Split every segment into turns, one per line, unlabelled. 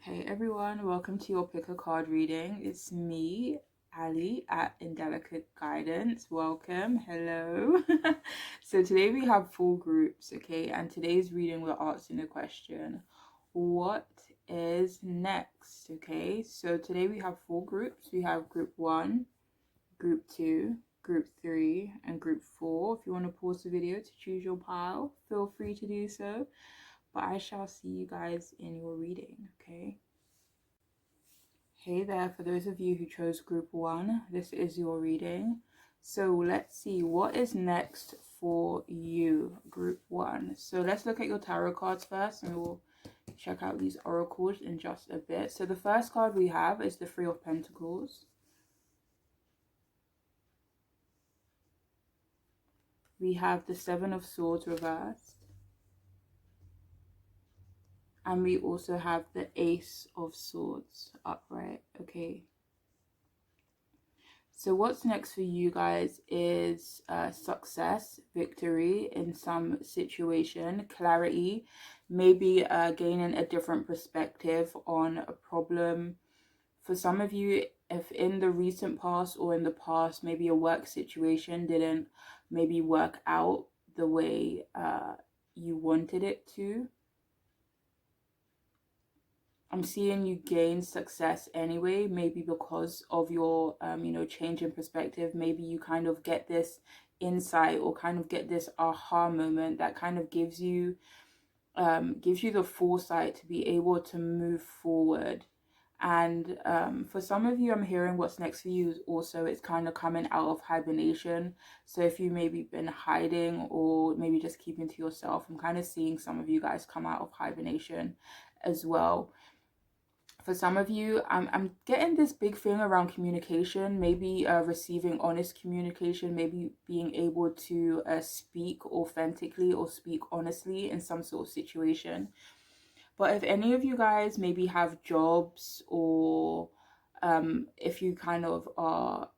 Hey everyone, welcome to your pick a card reading. It's me, Ali at Indelicate Guidance. Welcome, hello. So today we have 4 groups, okay? And today's reading we're asking the question, what is next? Okay, so today we have 4 groups. We have group 1, group 2, group 3, and group 4. If you want to pause the video to choose your pile, feel free to do so. But I shall see you guys in your reading, okay? Hey there, for those of you who chose group 1, this is your reading. So let's see what is next for you, group 1. So let's look at your tarot cards first and we'll check out these oracles in just a bit. So the first card we have is the 3 of Pentacles. We have the 7 of Swords reversed. And we also have the Ace of Swords upright, okay? So what's next for you guys is success, victory in some situation, clarity, maybe gaining a different perspective on a problem. For some of you, if in the recent past or in the past, maybe a work situation didn't maybe work out the way you wanted it to, I'm seeing you gain success anyway, maybe because of your, change in perspective. Maybe you kind of get this insight or kind of get this aha moment that kind of gives you the foresight to be able to move forward. And for some of you, I'm hearing what's next for you is also it's kind of coming out of hibernation. So if you maybe been hiding or maybe just keeping to yourself, I'm kind of seeing some of you guys come out of hibernation as well. For some of you, I'm getting this big thing around communication, maybe receiving honest communication, maybe being able to speak authentically or speak honestly in some sort of situation. But if any of you guys maybe have jobs or if you kind of are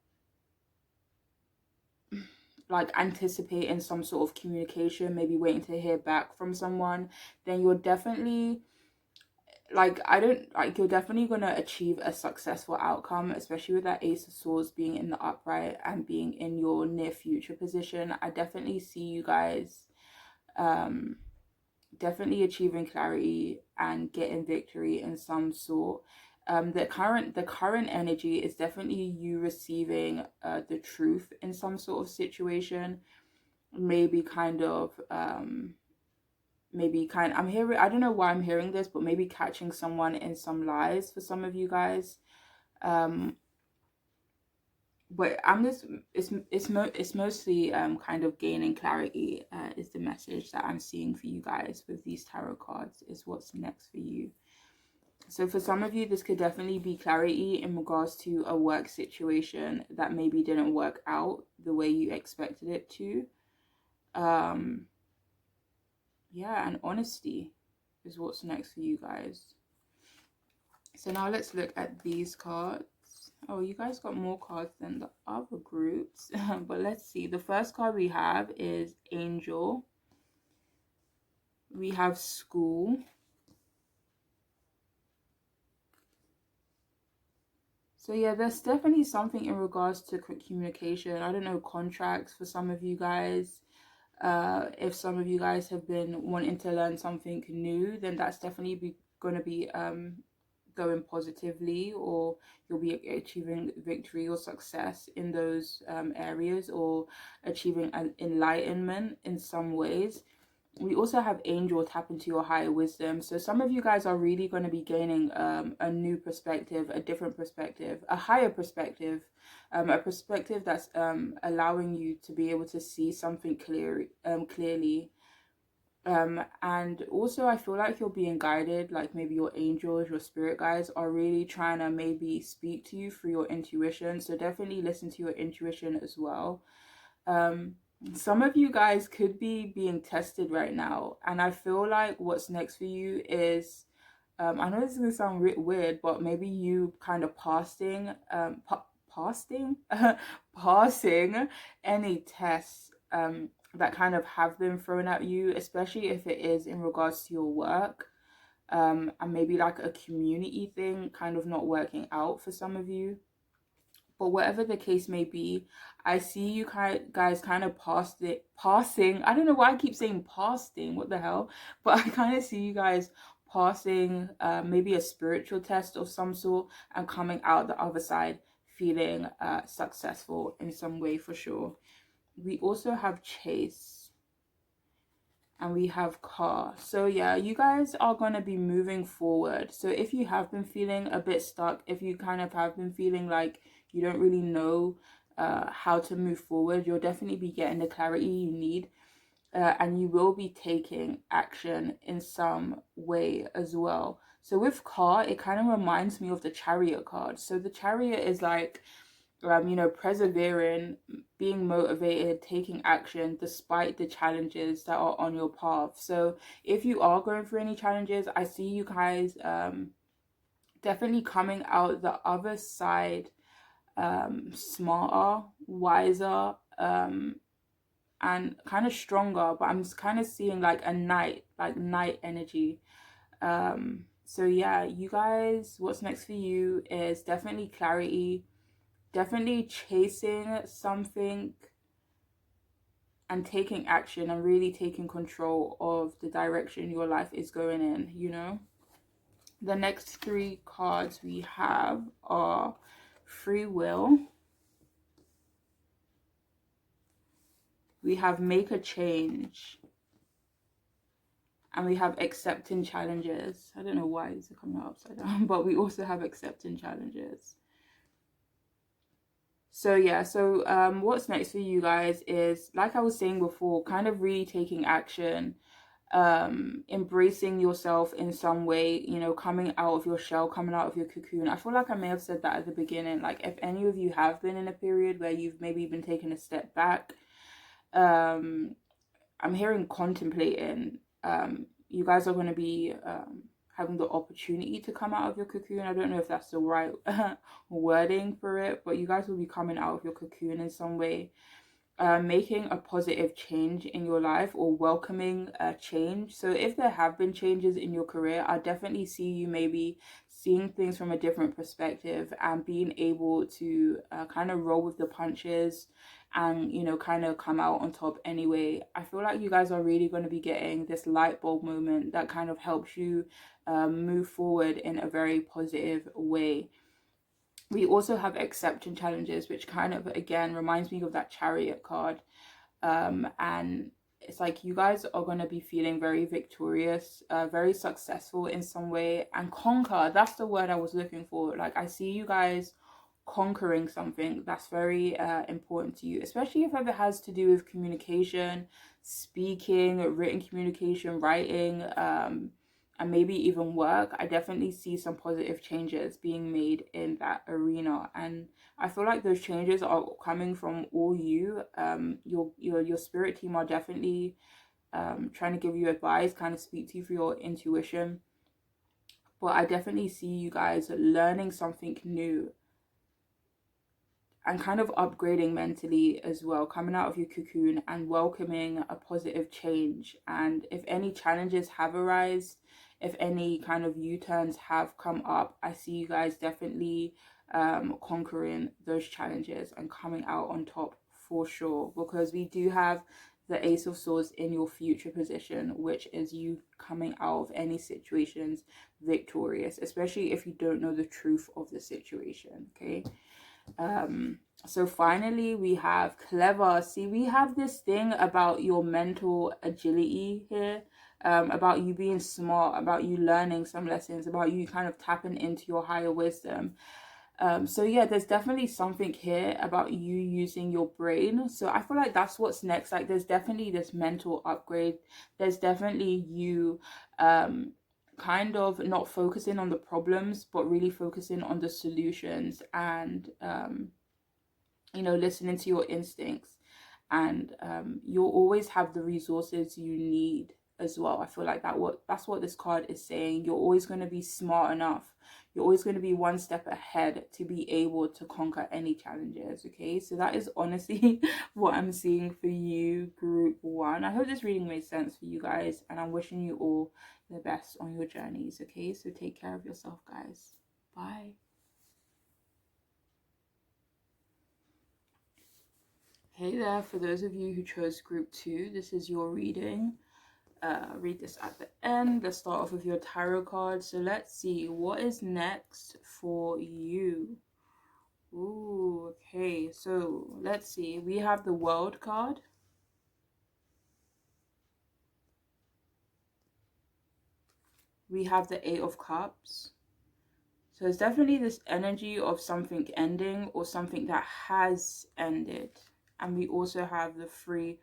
like anticipating some sort of communication, maybe waiting to hear back from someone, then you're definitely you're definitely going to achieve a successful outcome, especially with that Ace of Swords being in the upright and being in your near future position. I definitely see you guys definitely achieving clarity and getting victory in some sort. The current energy is definitely you receiving the truth in some sort of situation, maybe kind of I'm hearing, I don't know why I'm hearing this, but maybe catching someone in some lies for some of you guys. But I'm just it's mostly kind of gaining clarity is the message that I'm seeing for you guys with these tarot cards, is what's next for you. So for some of you, this could definitely be clarity in regards to a work situation that maybe didn't work out the way you expected it to. Yeah, and honesty is what's next for you guys. So now let's look at these cards. Oh, you guys got more cards than the other groups. But let's see. The first card we have is Angel. We have School. So yeah, there's definitely something in regards to communication. I don't know, contracts for some of you guys. If some of you guys have been wanting to learn something new, then that's definitely going to be going positively, or you'll be achieving victory or success in those areas, or achieving an enlightenment in some ways. We also have Angel tap into your higher wisdom. So some of you guys are really going to be gaining a new perspective, a different perspective, a higher perspective, a perspective that's allowing you to be able to see something clearly. And also I feel like you're being guided, like maybe your angels, your spirit guides are really trying to maybe speak to you through your intuition. So definitely listen to your intuition as well. Some of you guys could be being tested right now, and I feel like what's next for you is I know this is gonna sound weird, but maybe you kind of passing any tests that kind of have been thrown at you, especially if it is in regards to your work. and maybe like a community thing kind of not working out for some of you. But whatever the case may be, I see you guys kind of passing. I don't know why I keep saying passing. What the hell? But I kind of see you guys passing maybe a spiritual test of some sort and coming out the other side feeling successful in some way for sure. We also have Chase and we have Car. So yeah, you guys are going to be moving forward. So if you have been feeling a bit stuck, if you kind of have been feeling like you don't really know how to move forward, you'll definitely be getting the clarity you need. And you will be taking action in some way as well. So with Car, it kind of reminds me of the Chariot card. So the Chariot is like, persevering, being motivated, taking action despite the challenges that are on your path. So if you are going through any challenges, I see you guys definitely coming out the other side smarter, wiser, and kind of stronger. But I'm kind of seeing like a night energy. So yeah, you guys, what's next for you is definitely clarity, definitely chasing something and taking action and really taking control of the direction your life is going in, you know. The next three cards we have are free will, we have make a change, and we have accepting challenges. I don't know why these are coming out upside down, but we also have accepting challenges. So yeah, so what's next for you guys is, like I was saying before, kind of really taking action, embracing yourself in some way, you know, coming out of your shell, coming out of your cocoon. I feel like I may have said that at the beginning. Like if any of you have been in a period where you've maybe been taking a step back, I'm hearing contemplating. You guys are going to be having the opportunity to come out of your cocoon. I don't know if that's the right wording for it, but you guys will be coming out of your cocoon in some way, making a positive change in your life or welcoming a change. So if there have been changes in your career, I definitely see you maybe seeing things from a different perspective and being able to kind of roll with the punches and, you know, kind of come out on top anyway. I feel like you guys are really going to be getting this light bulb moment that kind of helps you move forward in a very positive way. We also have accepting challenges, which kind of, again, reminds me of that Chariot card. And it's like you guys are going to be feeling very victorious, very successful in some way, and conquer. That's the word I was looking for. Like I see you guys conquering something that's very important to you, especially if it has to do with communication, speaking, written communication, writing, and maybe even work. I definitely see some positive changes being made in that arena, and I feel like those changes are coming from all you. Your spirit team are definitely trying to give you advice, kind of speak to you through your intuition. But I definitely see you guys learning something new and kind of upgrading mentally as well, coming out of your cocoon and welcoming a positive change. And if any challenges have arisen, if any kind of U-turns have come up, I see you guys definitely conquering those challenges and coming out on top for sure, because we do have the Ace of Swords in your future position, which is you coming out of any situations victorious, especially if you don't know the truth of the situation. Okay. So finally we have clever. See, we have this thing about your mental agility here, about you being smart, about you learning some lessons, about you kind of tapping into your higher wisdom. So yeah, there's definitely something here about you using your brain. So I feel like that's what's next. Like there's definitely this mental upgrade. There's definitely you kind of not focusing on the problems, but really focusing on the solutions, and you know, listening to your instincts. And you'll always have the resources you need as well. I feel like that's what this card is saying. You're always going to be smart enough. You're always going to be one step ahead to be able to conquer any challenges. Okay, so that is honestly what I'm seeing for you, group one. I hope this reading made sense for you guys, and I'm wishing you all the best on your journeys. Okay, so take care of yourself, guys. Bye. Hey there, for those of you who chose group two, this is your reading. Read this at the end. Let's start off with your tarot card. So let's see what is next for you. Ooh, okay, so let's see. We have the World card. We have the Eight of Cups. So it's definitely this energy of something ending or something that has ended. And we also have the Three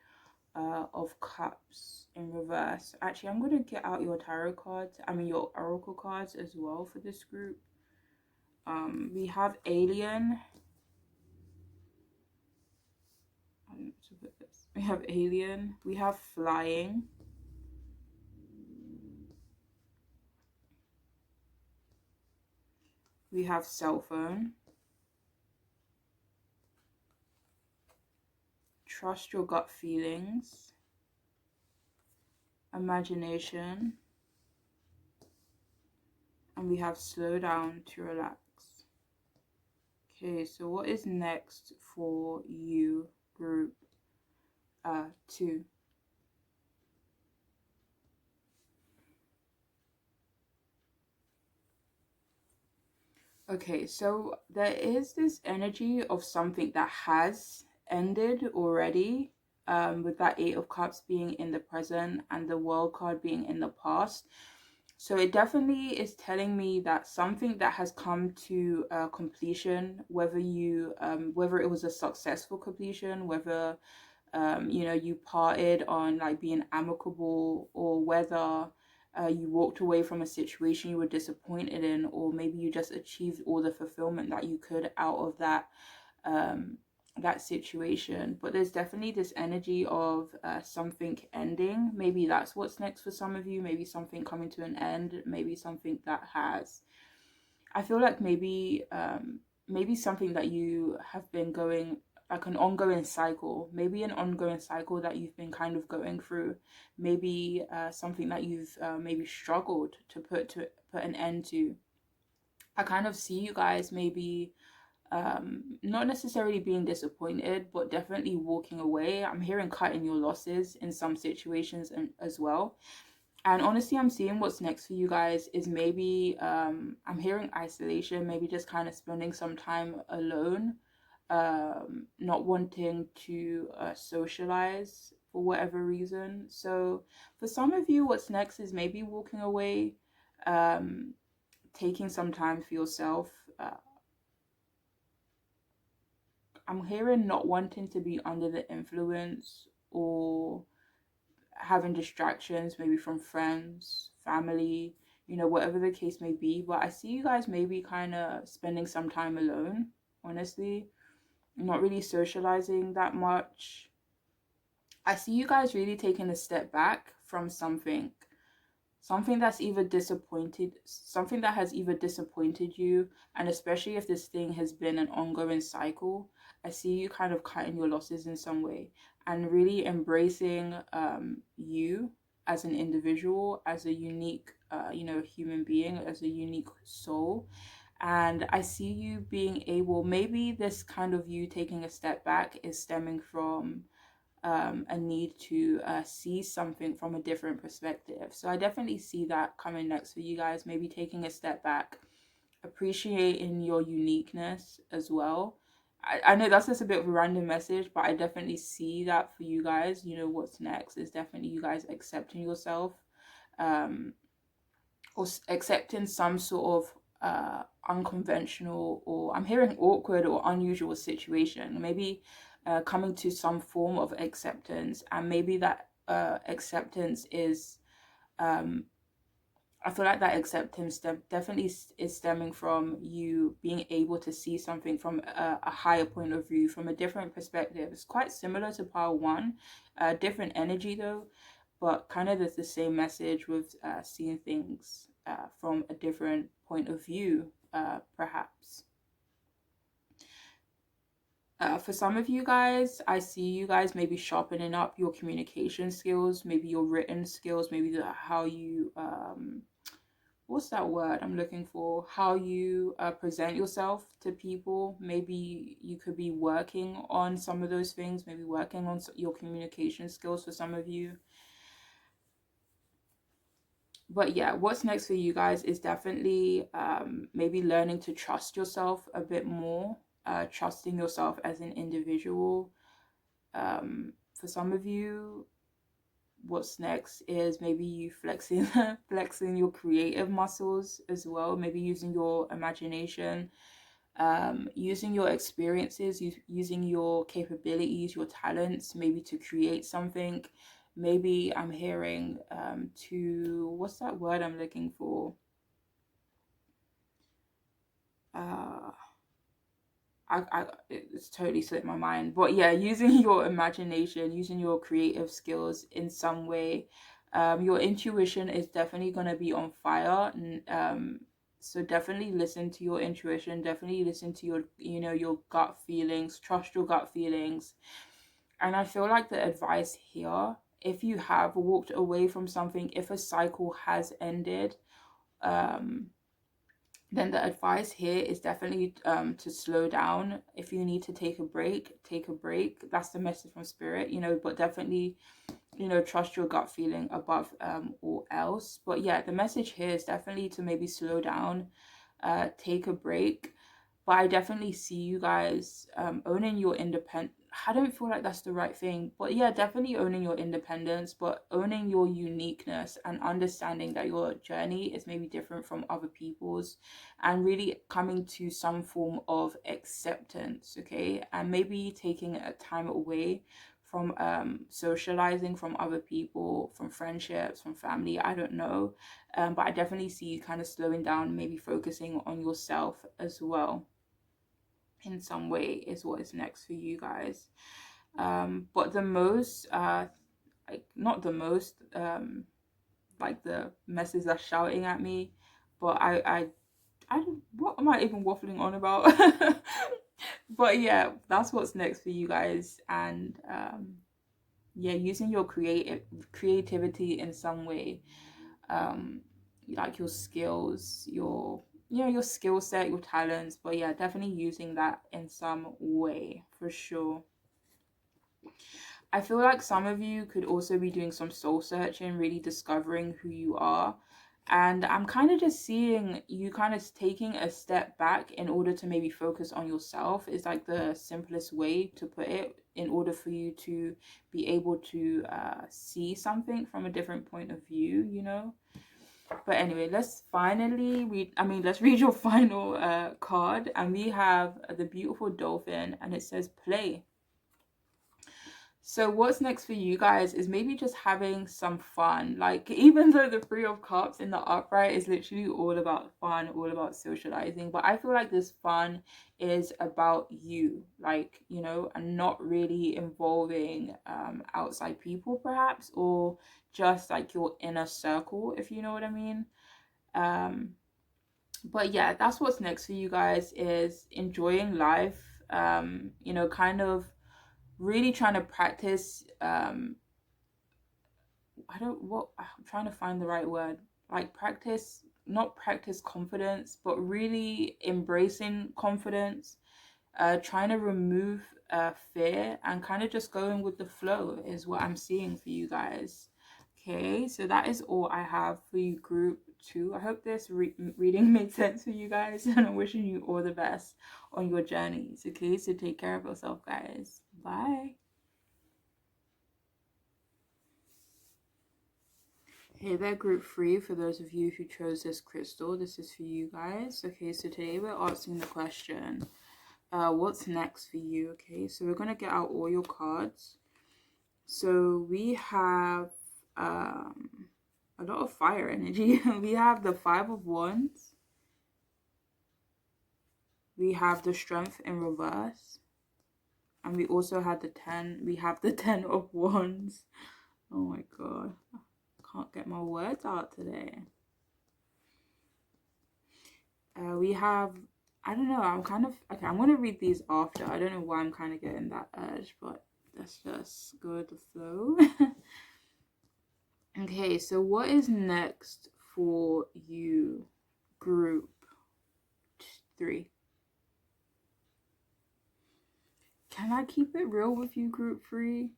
of Cups in reverse. Actually, I'm going to get out your tarot cards, your oracle cards as well for this group. We have Alien. We have Alien. We have Flying. We have Cell Phone. Trust your gut feelings. Imagination. And we have Slow Down to Relax. Okay, so what is next for you, group two? Okay, so there is this energy of something that has ended already, with that Eight of Cups being in the present and the World card being in the past. So it definitely is telling me that something that has come to completion, whether whether it was a successful completion, whether you parted on like being amicable, or whether you walked away from a situation you were disappointed in, or maybe you just achieved all the fulfillment that you could out of that situation. But there's definitely this energy of something ending. Maybe that's what's next for some of you. Maybe something coming to an end. Maybe something that has, I feel like maybe something that you have been going, like an ongoing cycle, maybe an ongoing cycle that you've been kind of going through, maybe something that you've maybe struggled to put an end to. I kind of see you guys maybe not necessarily being disappointed, but definitely walking away. I'm hearing cutting your losses in some situations and as well. And honestly, I'm seeing what's next for you guys is maybe I'm hearing isolation, maybe just kind of spending some time alone, not wanting to socialize for whatever reason. So for some of you, what's next is maybe walking away, um, taking some time for yourself. I'm hearing not wanting to be under the influence or having distractions, maybe from friends, family, whatever the case may be. But I see you guys maybe kind of spending some time alone, honestly, not really socializing that much. I see you guys really taking a step back from something that's either disappointed, something that has either disappointed you, and especially if this thing has been an ongoing cycle. I see you kind of cutting your losses in some way and really embracing you as an individual, as a unique human being, as a unique soul. And I see you being able, maybe this kind of you taking a step back is stemming from a need to see something from a different perspective. So I definitely see that coming next for you guys, maybe taking a step back, appreciating your uniqueness as well. I know that's just a bit of a random message, but I definitely see that for you guys. What's next is definitely you guys accepting yourself, um, or accepting some sort of unconventional, or I'm hearing awkward or unusual situation, maybe coming to some form of acceptance. And maybe that acceptance is I feel like that acceptance definitely is stemming from you being able to see something from a higher point of view, from a different perspective. It's quite similar to pile one, different energy though. but kind of the same message with seeing things from a different point of view, perhaps. For some of you guys, I see you guys maybe sharpening up your communication skills, maybe your written skills, maybe how you, what's that word I'm looking for? How you present yourself to people. Maybe you could be working on some of those things, maybe working on your communication skills for some of you. But yeah, what's next for you guys is definitely maybe learning to trust yourself a bit more, trusting yourself as an individual. For some of you, what's next is maybe you flexing your creative muscles as well, maybe using your imagination, using your experiences, using your capabilities, your talents, maybe to create something. Maybe I'm hearing to, what's that word I'm looking for? It's totally slipped my mind, but yeah, using your imagination, using your creative skills in some way. Your intuition is definitely going to be on fire, and so definitely listen to your intuition, definitely listen to your, your gut feelings, trust your gut feelings. And I feel like the advice here, if you have walked away from something, if a cycle has ended, then the advice here is definitely to slow down. If you need to take a break, take a break. That's the message from spirit, but definitely, trust your gut feeling above all else. But yeah, the message here is definitely to maybe slow down, take a break. But I definitely see you guys owning your independent. I don't feel like that's the right thing, but yeah, definitely owning your independence, but owning your uniqueness and understanding that your journey is maybe different from other people's, and really coming to some form of acceptance, okay? And maybe taking a time away from socializing, from other people, from friendships, from family, I don't know. But I definitely see you kind of slowing down, maybe focusing on yourself as well in some way is what is next for you guys. But the most, like not the most, like the message that's shouting at me, but what am I even waffling on about? But yeah, that's what's next for you guys, and yeah, using your creativity in some way, like your skills, your skill set, your talents. But yeah, definitely using that in some way for sure. I feel like some of you could also be doing some soul searching, really discovering who you are. And I'm kind of just seeing you kind of taking a step back in order to maybe focus on yourself is like the simplest way to put it, in order for you to be able to see something from a different point of view. But anyway, let's read your final card. And we have the beautiful dolphin, and it says play. So what's next for you guys is maybe just having some fun. Like, even though the Three of Cups in the upright is literally all about fun, all about socializing, but I feel like this fun is about you, like, and not really involving outside people perhaps, or just like your inner circle, if you know what I mean. But yeah, that's what's next for you guys, is enjoying life, kind of really trying to practice I'm trying to find the right word, like practice, not practice confidence, but really embracing confidence, trying to remove fear, and kind of just going with the flow is what I'm seeing for you guys. Okay, so that is all I have for you, group 2. I hope this reading made sense for you guys, and I'm wishing you all the best on your journeys. Okay, so take care of yourself, guys. Bye. Hey there, group 3. For those of you who chose this crystal, this is for you guys. Okay, so today we're asking the question, what's next for you? Okay, so we're going to get out all your cards. So we have a lot of fire energy. We have the 5 of Wands. We have the Strength in reverse. And we also had the 10. We have the 10 of Wands. Oh my god. I can't get my words out today. We have, I don't know, I'm kind of, okay, I'm going to read these after. I don't know why I'm kind of getting that urge, but let's just go with the flow. Okay, so what is next for you, group 3? Can I keep it real with you, group 3?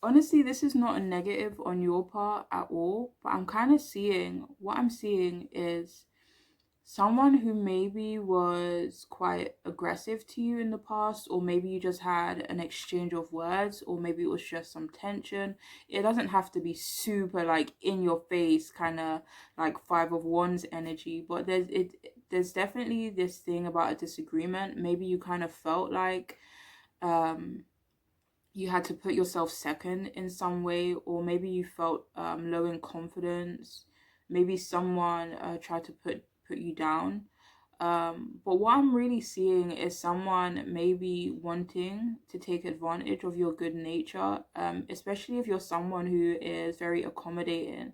Honestly, this is not a negative on your part at all, but I'm kind of seeing, what I'm seeing is someone who maybe was quite aggressive to you in the past, or maybe you just had an exchange of words, or maybe it was just some tension. It doesn't have to be super like in your face, kind of like Five of Wands energy, but there's definitely this thing about a disagreement. Maybe you kind of felt like um you had to put yourself second in some way, or maybe you felt low in confidence. Maybe someone tried to put you down. But what I'm really seeing is someone maybe wanting to take advantage of your good nature, especially if you're someone who is very accommodating,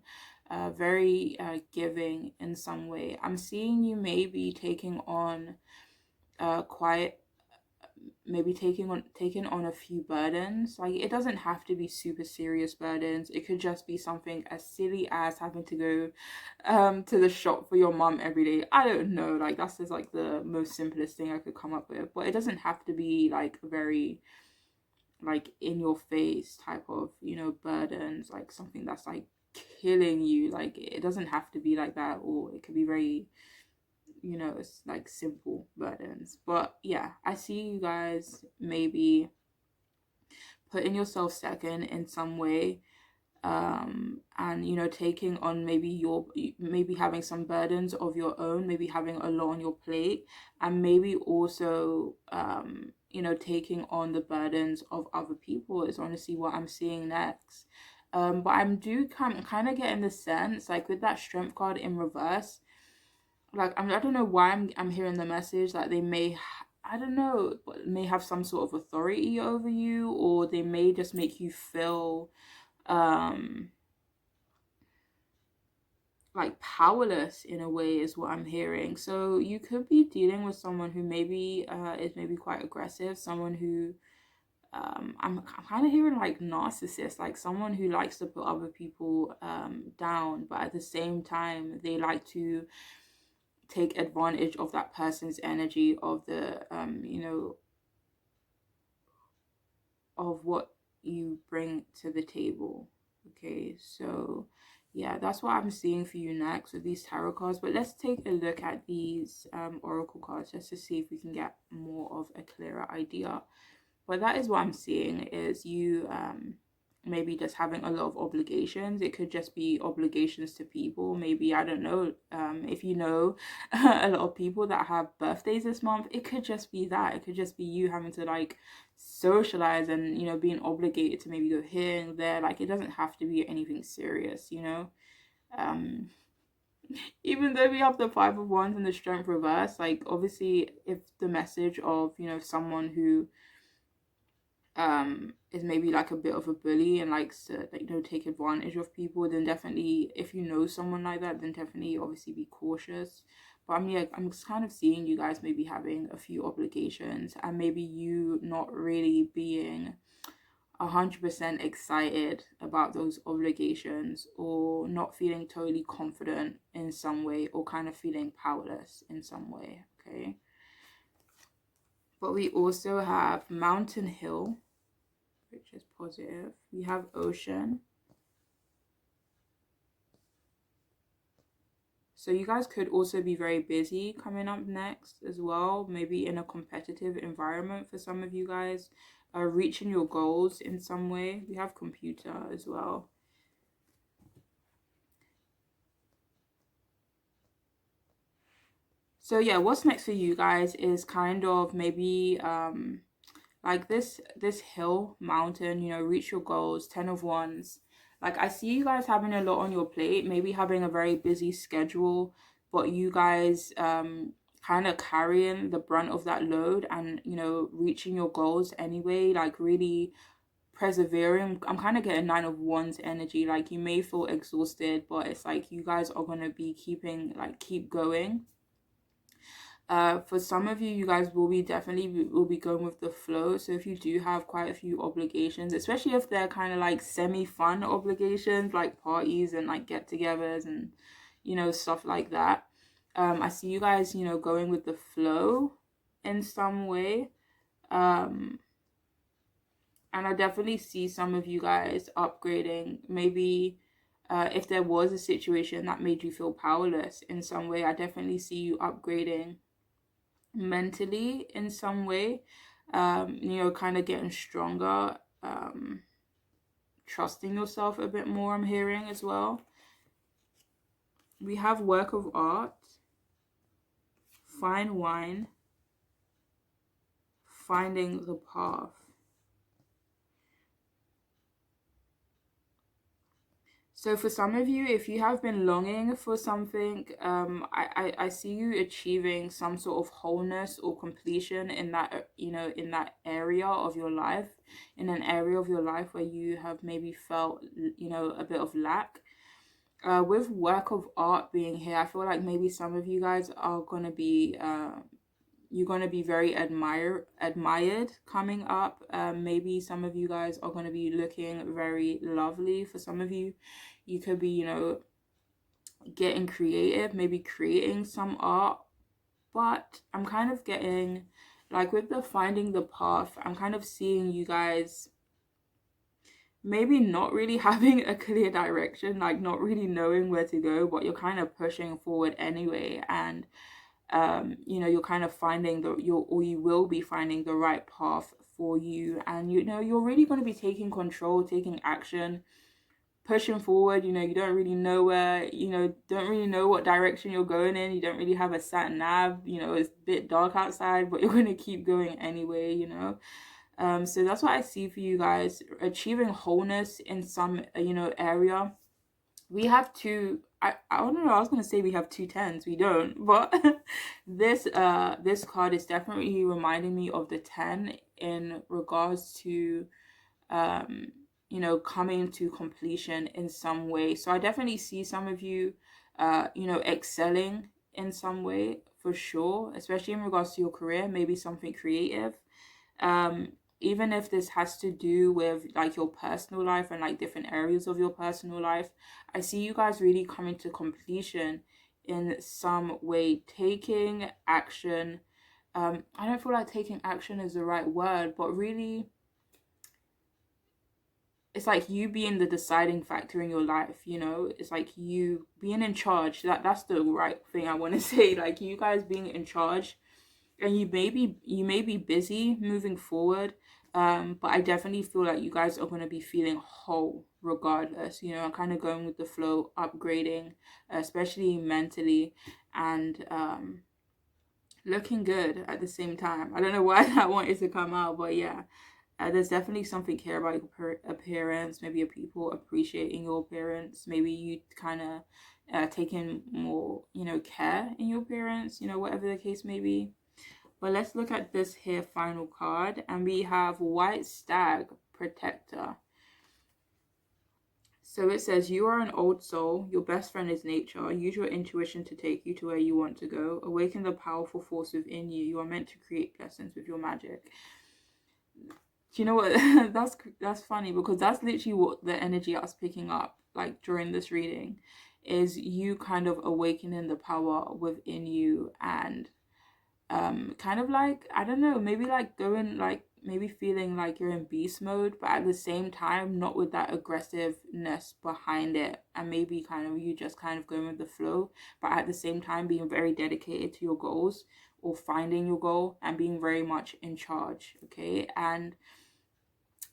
very giving in some way. I'm seeing you maybe taking on quite maybe taking on a few burdens. Like, it doesn't have to be super serious burdens. It could just be something as silly as having to go to the shop for your mum every day. I don't know, like that's just like the most simplest thing I could come up with. But it doesn't have to be like very like in your face type of, burdens, like something that's like killing you. Like, it doesn't have to be like that, or it could be very, it's like simple burdens. But yeah, I see you guys maybe putting yourself second in some way, and taking on maybe having some burdens of your own, maybe having a lot on your plate, and maybe also taking on the burdens of other people is honestly what I'm seeing next. But I'm kind of getting the sense, like with that strength card in reverse, like I don't know why I'm hearing the message that they may, I don't know, but may have some sort of authority over you, or they may just make you feel um like powerless in a way, is what I'm hearing. So you could be dealing with someone who maybe is maybe quite aggressive, someone who I'm kind of hearing like narcissist, like someone who likes to put other people down, but at the same time they like to take advantage of that person's energy, of the of what you bring to the table. Okay, so yeah, that's what I'm seeing for you next with these tarot cards. But let's take a look at these oracle cards just to see if we can get more of a clearer idea. But that is what I'm seeing, is you maybe just having a lot of obligations. It could just be obligations to people. Maybe, I don't know, if you know a lot of people that have birthdays this month, it could just be that. It could just be you having to like socialize and, being obligated to maybe go here and there. Like, it doesn't have to be anything serious, um even though we have the Five of Wands and the Strength reverse, like obviously if the message of, someone who is maybe like a bit of a bully and likes to, like, take advantage of people, then definitely, if you know someone like that, then definitely obviously be cautious. But I'm just kind of seeing you guys maybe having a few obligations, and maybe you not really being 100% excited about those obligations, or not feeling totally confident in some way, or kind of feeling powerless in some way. Okay, but we also have Mountain Hill, which is positive. We have Ocean. So you guys could also be very busy coming up next as well, maybe in a competitive environment for some of you guys, reaching your goals in some way. We have Computer as well. So yeah, what's next for you guys is kind of maybe like this hill, mountain, reach your goals, 10 of Wands. Like, I see you guys having a lot on your plate, maybe having a very busy schedule, but you guys kind of carrying the brunt of that load, and reaching your goals anyway, like really persevering. I'm kind of getting 9 of Wands energy. Like, you may feel exhausted, but it's like you guys are going to be keep going. For some of you, you guys will be going with the flow. So if you do have quite a few obligations, especially if they're kind of like semi-fun obligations, like parties and like get-togethers and, you know, stuff like that, I see you guys, you know, going with the flow in some way. And I definitely see some of you guys upgrading. Maybe if there was a situation that made you feel powerless in some way, I definitely see you upgrading mentally in some way. You know, kind of getting stronger, trusting yourself a bit more, I'm hearing as well. We have work of art, fine wine, finding the path. So for some of you, if you have been longing for something, I see you achieving some sort of wholeness or completion in that, you know, in that area of your life, in an area of your life where you have maybe felt, you know, a bit of lack. With work of art being here, I feel like maybe some of you guys are gonna be you're going to be very admired coming up. Maybe some of you guys are going to be looking very lovely. For some of you, you could be, you know, getting creative, maybe creating some art. But I'm kind of getting, like, with the finding the path, I'm kind of seeing you guys maybe not really having a clear direction, like not really knowing where to go, but you're kind of pushing forward anyway. And you know, you're kind of finding you will be finding the right path for you, and you know, you're really going to be taking control, taking action, pushing forward. You know, you don't really know don't really know what direction you're going in. You don't really have a sat nav. You know, it's a bit dark outside, but you're going to keep going anyway, you know. So that's what I see for you guys, achieving wholeness in some, you know, area. We have two, I don't know, I was gonna say we have 2 10s, we don't, but this card is definitely reminding me of the 10 in regards to you know, coming to completion in some way. So I definitely see some of you you know, excelling in some way for sure, especially in regards to your career, maybe something creative. Even if this has to do with like your personal life and like different areas of your personal life, I see you guys really coming to completion in some way, taking action. I don't feel like taking action is the right word, but really it's like you being the deciding factor in your life, you know. It's like you being in charge. That's the right thing I want to say. Like, you guys being in charge, and you may be busy moving forward, but I definitely feel like you guys are going to be feeling whole regardless. You know, I'm kind of going with the flow, upgrading, especially mentally, and looking good at the same time. I don't know why that wanted to come out, but yeah. There's definitely something here about your appearance, maybe people appreciating your appearance, maybe you kind of taking more, you know, care in your appearance, you know, whatever the case may be. But let's look at this here final card, and we have White Stag Protector. So it says, you are an old soul, your best friend is nature, use your intuition to take you to where you want to go, awaken the powerful force within you, you are meant to create blessings with your magic. Do you know what? that's funny, because that's literally what the energy I was picking up like during this reading, is you kind of awakening the power within you, and kind of like, I don't know, maybe like going like, maybe feeling like you're in beast mode, but at the same time not with that aggressiveness behind it, and maybe kind of you just kind of going with the flow, but at the same time being very dedicated to your goals, or finding your goal and being very much in charge. Okay. And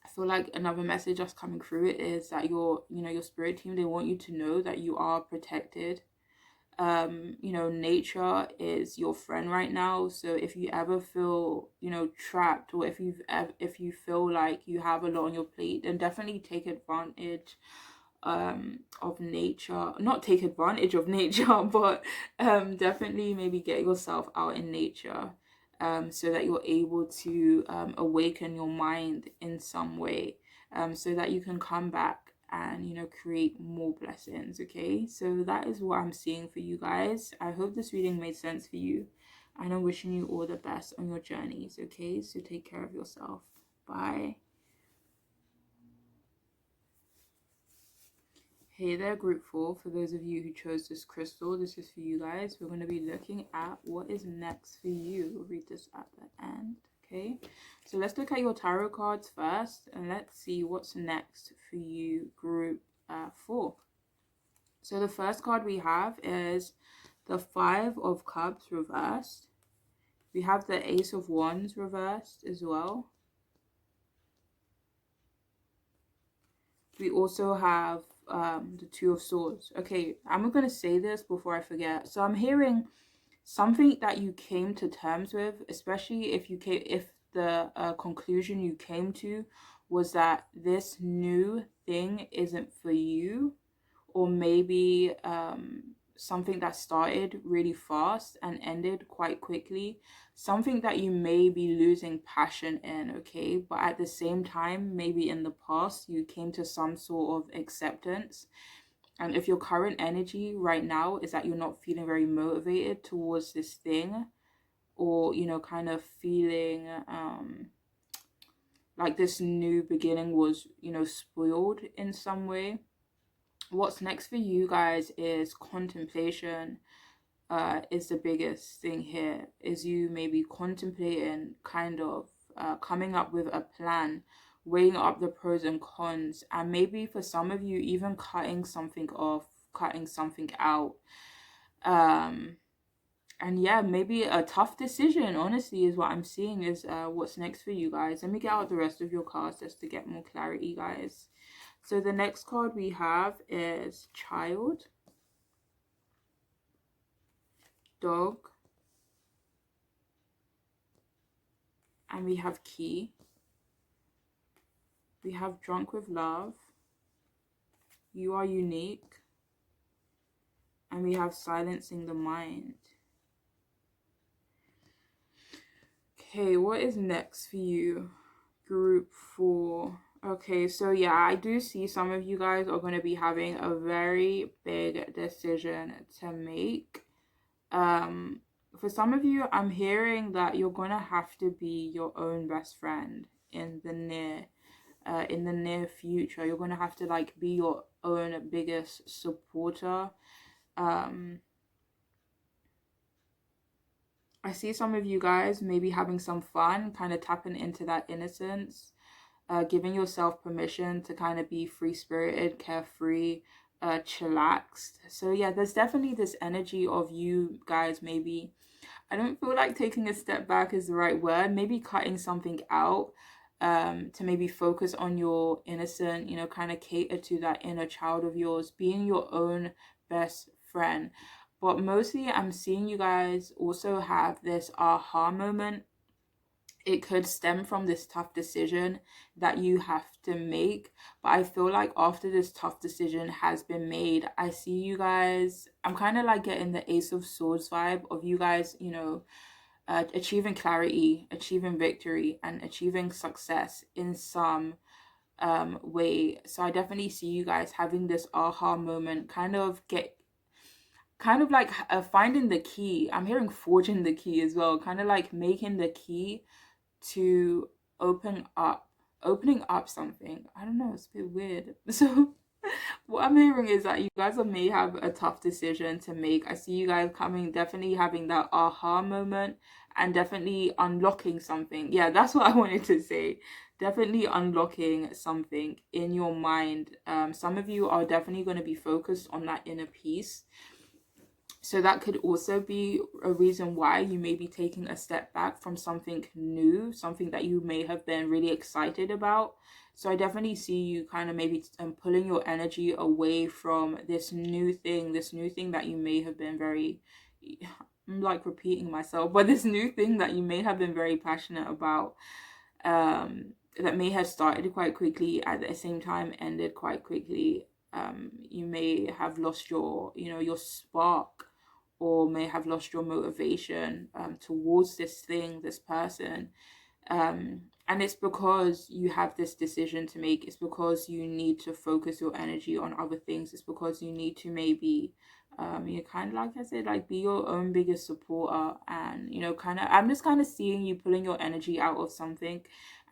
I feel like another message that's coming through it is that your spirit team, they want you to know that you are protected. You know, nature is your friend right now. So if you ever feel, you know, trapped, or if you feel like you have a lot on your plate, then definitely take advantage of nature. Not take advantage of nature, but definitely maybe get yourself out in nature, so that you're able to awaken your mind in some way. so that you can come back and, you know, create more blessings. Okay, so that is what I'm seeing for you guys. I hope this reading made sense for you, and I'm wishing you all the best on your journeys. Okay, so take care of yourself. Bye. Hey there, group 4. For those of you who chose this crystal, this is for you guys. We're going to be looking at what is next for you. We'll read this at the end. Okay, so let's look at your tarot cards first, and let's see what's next for you, group 4. So the first card we have is the 5 of Cups reversed. We have the Ace of Wands reversed as well. We also have the 2 of Swords. Okay, I'm going to say this before I forget. So I'm hearing something that you came to terms with, especially if the conclusion you came to was that this new thing isn't for you, or maybe something that started really fast and ended quite quickly, something that you may be losing passion in, okay? But at the same time, maybe in the past, you came to some sort of acceptance. And if your current energy right now is that you're not feeling very motivated towards this thing, or, you know, kind of feeling like this new beginning was, you know, spoiled in some way, what's next for you guys is contemplation. Is the biggest thing here, is you maybe contemplating, kind of coming up with a plan, weighing up the pros and cons, and maybe for some of you even cutting something off, cutting something out. And yeah, maybe a tough decision, honestly, is what I'm seeing is what's next for you guys. Let me get out the rest of your cards just to get more clarity, guys. So the next card we have is Child, Dog, and we have Key. We have Drunk with Love, You Are Unique, and we have Silencing the Mind. Okay, what is next for you, group 4? Okay, so yeah, I do see some of you guys are going to be having a very big decision to make. For some of you, I'm hearing that you're going to have to be your own best friend in the near future. You're going to have to like be your own biggest supporter. I see some of you guys maybe having some fun, kind of tapping into that innocence, giving yourself permission to kind of be free-spirited, carefree, chillaxed. So yeah, there's definitely this energy of you guys maybe, I don't feel like taking a step back is the right word, maybe cutting something out to maybe focus on your innocent, you know, kind of cater to that inner child of yours, being your own best friend. But mostly I'm seeing you guys also have this aha moment. It could stem from this tough decision that you have to make. But I feel like after this tough decision has been made, I see you guys, I'm kind of like getting the Ace of Swords vibe of you guys, you know, achieving clarity, achieving victory, and achieving success in some way. So I definitely see you guys having this aha moment, kind of like finding the key. I'm hearing forging the key as well, kind of like making the key to opening up something. I don't know, it's a bit weird. So what I'm hearing is that you guys may have a tough decision to make. I see you guys definitely having that aha moment, and definitely unlocking something. Yeah, that's what I wanted to say. Definitely unlocking something in your mind. Some of you are definitely going to be focused on that inner peace. So that could also be a reason why you may be taking a step back from something new, something that you may have been really excited about. So I definitely see you kind of maybe pulling your energy away from this new thing that you may have been very, I'm like repeating myself, but this new thing that you may have been very passionate about, that may have started quite quickly, at the same time ended quite quickly. You may have lost your spark, or may have lost your motivation towards this thing, this person. And it's because you have this decision to make. It's because you need to focus your energy on other things. It's because you need to maybe you kind of, like I said, like be your own biggest supporter. And kind of, I'm just kind of seeing you pulling your energy out of something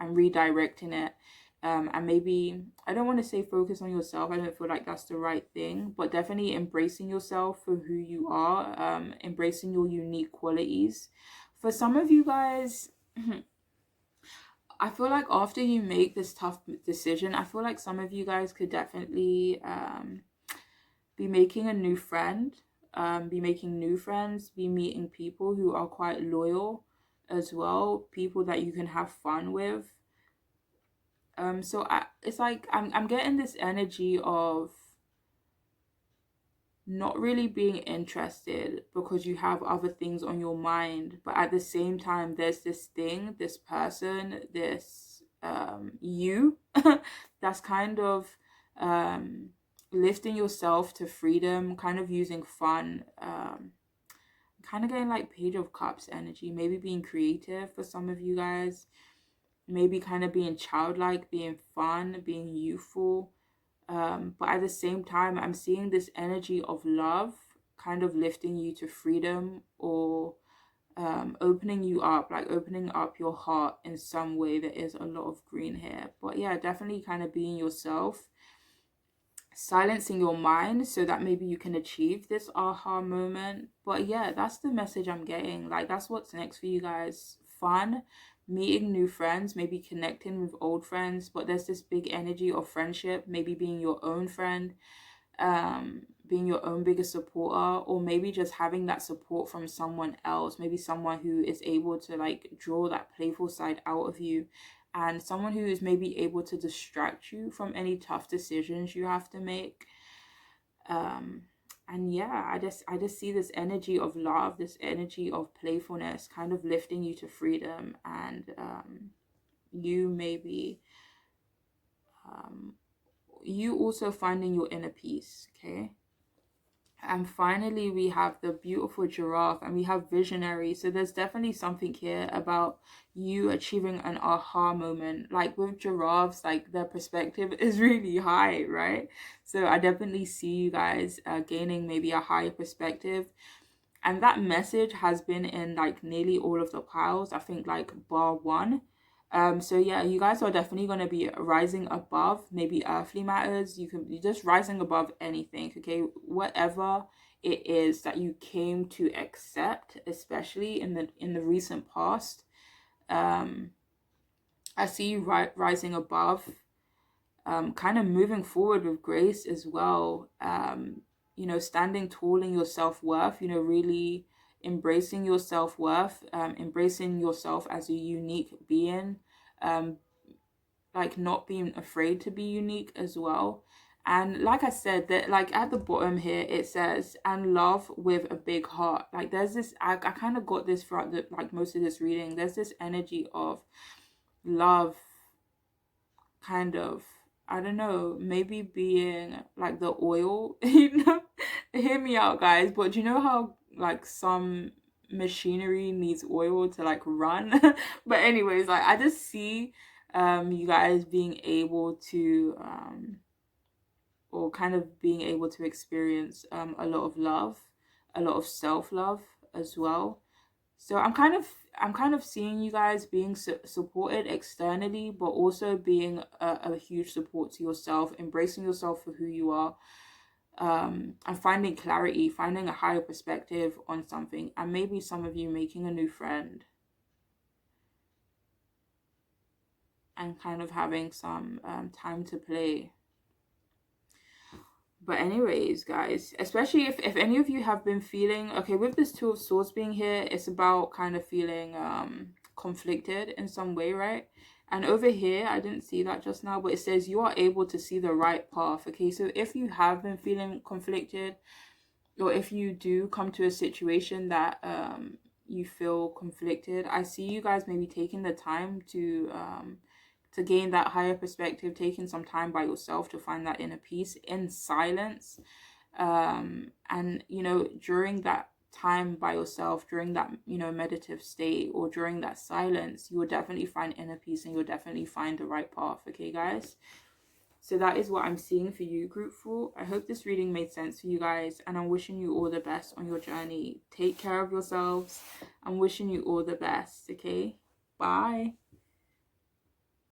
and redirecting it. And maybe, I don't want to say focus on yourself, I don't feel like that's the right thing, but definitely embracing yourself for who you are, embracing your unique qualities. For some of you guys, I feel like after you make this tough decision, I feel like some of you guys could definitely be making a new friend, be making new friends, be meeting people who are quite loyal as well, people that you can have fun with. It's like I'm getting this energy of not really being interested because you have other things on your mind, but at the same time there's this thing, this person, this you that's kind of lifting yourself to freedom, kind of using fun, kind of getting like Page of Cups energy, maybe being creative for some of you guys, maybe kind of being childlike, being fun, being youthful. But at the same time, I'm seeing this energy of love kind of lifting you to freedom, or opening you up, like opening up your heart in some way. There is a lot of green here. But yeah, definitely kind of being yourself, silencing your mind so that maybe you can achieve this aha moment. But yeah, that's the message I'm getting. Like, that's what's next for you guys. Fun, meeting new friends, maybe connecting with old friends, but there's this big energy of friendship, maybe being your own friend, being your own biggest supporter, or maybe just having that support from someone else, maybe someone who is able to like draw that playful side out of you, and someone who is maybe able to distract you from any tough decisions you have to make. And yeah, I just see this energy of love, this energy of playfulness kind of lifting you to freedom, and you maybe you also finding your inner peace. Okay. And finally, we have the beautiful giraffe, and we have visionary. So there's definitely something here about you achieving an aha moment. Like with giraffes, like their perspective is really high, right? So I definitely see you guys gaining maybe a higher perspective. And that message has been in like nearly all of the piles, I think like bar one. So yeah, you guys are definitely gonna be rising above maybe earthly matters. You're just rising above anything, okay? Whatever it is that you came to accept, especially in the recent past. I see you rising above, kind of moving forward with grace as well. Standing tall in your self-worth, really embracing your self-worth, embracing yourself as a unique being, um, like not being afraid to be unique as well. And like I said, that like at the bottom here it says, and love with a big heart. Like there's this, I kind of got this throughout the like most of this reading. There's this energy of love, kind of, I don't know, maybe being like the oil. Hear me out, guys, but do you know how like some machinery needs oil to like run? But anyways, like I just see you guys being able to or kind of being able to experience a lot of love, a lot of self-love as well. So I'm kind of seeing you guys being supported externally, but also being a huge support to yourself, embracing yourself for who you are, and finding clarity, finding a higher perspective on something, and maybe some of you making a new friend and kind of having some time to play. But anyways, guys, especially if any of you have been feeling, okay, with this Two of Swords being here, it's about kind of feeling conflicted in some way, right? And over here, I didn't see that just now, but it says you are able to see the right path. Okay, so if you have been feeling conflicted, or if you do come to a situation that you feel conflicted, I see you guys maybe taking the time to gain that higher perspective, taking some time by yourself to find that inner peace in silence. And during that time by yourself, during that, you know, meditative state, or during that silence, you will definitely find inner peace and you'll definitely find the right path. Okay, guys? So that is what I'm seeing for you, group 4. I hope this reading made sense for you guys, and I'm wishing you all the best on your journey. Take care of yourselves. I'm wishing you all the best, okay? Bye.